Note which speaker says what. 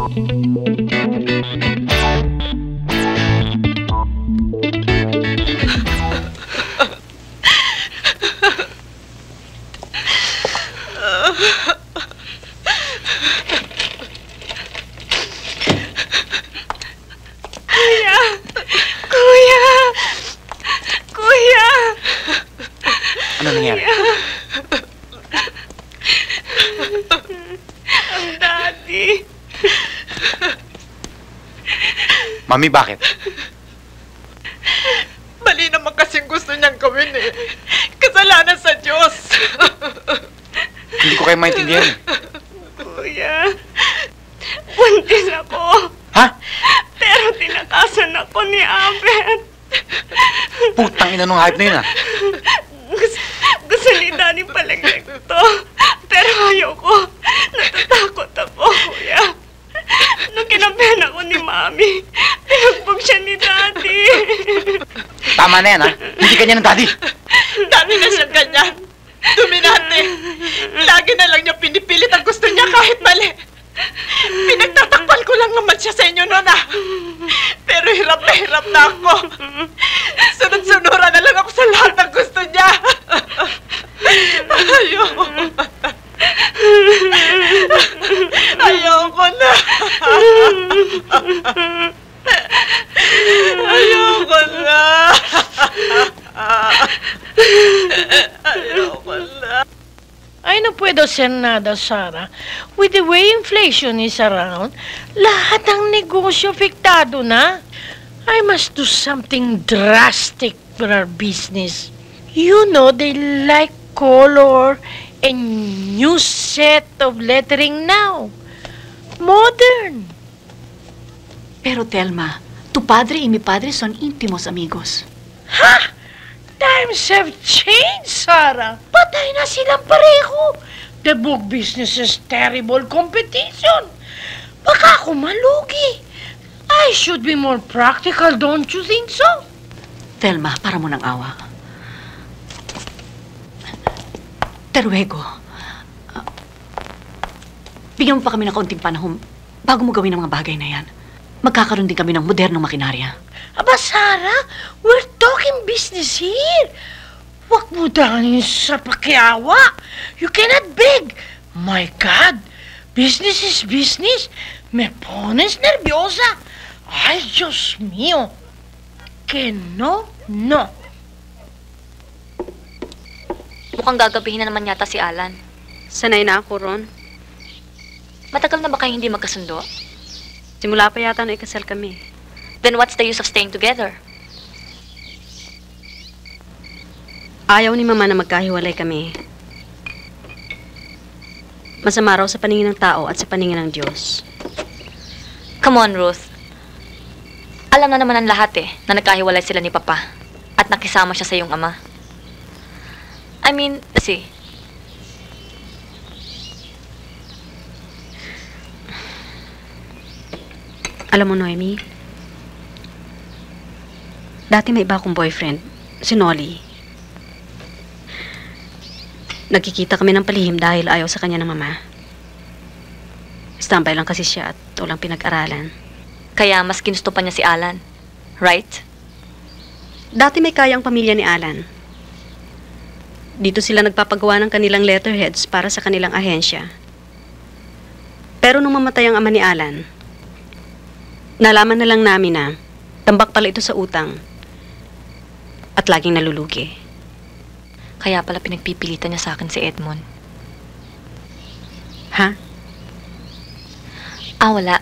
Speaker 1: Ano nangyari?
Speaker 2: Ang daddy.
Speaker 1: Mami, bakit?
Speaker 2: Mali naman kasing gusto niyang gawin eh. Kasalanan sa Diyos.
Speaker 1: Hindi ko kayo maintindihan.
Speaker 2: Kuya, buntis ako.
Speaker 1: Ha?
Speaker 2: Pero tinakasan ako ni Abet.
Speaker 1: Putang ina nung hype na yun, ah.
Speaker 2: Gusto ni Danny palaglag to. Pero ayoko. Natatakot ako, kuya. Nung kinabahan ako ni Mami, pinagbog siya ni Daddy.
Speaker 1: Tama na yan, ha? Hindi kanya ng daddy.
Speaker 2: Dami na siyang ganyan. Dominante. Lagi na lang niya pinipilit ang gusto niya kahit mali. Pinagtatakpan ko lang naman siya sa inyo noon, ah. Pero hirap na ako. Sunod-sunura na lang ako sa lahat ng gusto niya. Ayoko. Ayoko na. Ayoko na. Ayoko na.
Speaker 3: Ay, no puedo hacer nada, Sarah. With the way inflation is around, lahat ng negosyo apektado na. I must do something drastic for our business. You know, they like color and new set of lettering now. Modern.
Speaker 4: Pero Telma, tu padre y mi padre son íntimos amigos.
Speaker 3: Ha? Times have changed, Sarah. Patay na silang pareho. The book business is terrible competition. Baka ako malugi. I should be more practical, don't you think so?
Speaker 4: Telma, para mo ng awa. Teruego, bigyan mo pa kami ng kaunting panahon bago mo gawin ang mga bagay na yan. Magkakaroon din kami ng modernong makinarya.
Speaker 3: Aba, Sarah, we're talking business here. Huwag mo dahil sa pakiawa. You cannot beg. My God, business is business. Me pones nerviosa. Ay, Diyos mío. Que no.
Speaker 5: Mukhang gagabihin na naman yata si Alan.
Speaker 6: Sanay na ako ron.
Speaker 5: Matagal na ba kayo hindi magkasundo?
Speaker 6: Simula pa yata na ikasal kami.
Speaker 5: Then what's the use of staying together?
Speaker 6: Ayaw ni Mama na magkahiwalay kami. Masama raw sa paningin ng tao at sa paningin ng Diyos.
Speaker 5: Come on, Ruth. Alam na naman ang lahat na nagkahiwalay sila ni Papa at nakisama siya sa iyong ama. I mean, kasi...
Speaker 6: Alam mo, Noemi, dati may iba akong boyfriend, si Nolly. Nagkikita kami ng palihim dahil ayaw sa kanya ng mama. Standby lang kasi siya at walang pinag-aralan.
Speaker 5: Kaya mas ginusto pa niya si Alan, right?
Speaker 6: Dati may kaya ang pamilya ni Alan. Dito sila nagpapagawa ng kanilang letterheads para sa kanilang ahensya. Pero nung mamatay ang ama ni Alan, nalaman na lang namin na tambak pala ito sa utang at laging nalulugi.
Speaker 5: Kaya pala pinagpipilitan niya sa akin si Edmond.
Speaker 6: Ha?
Speaker 5: Wala.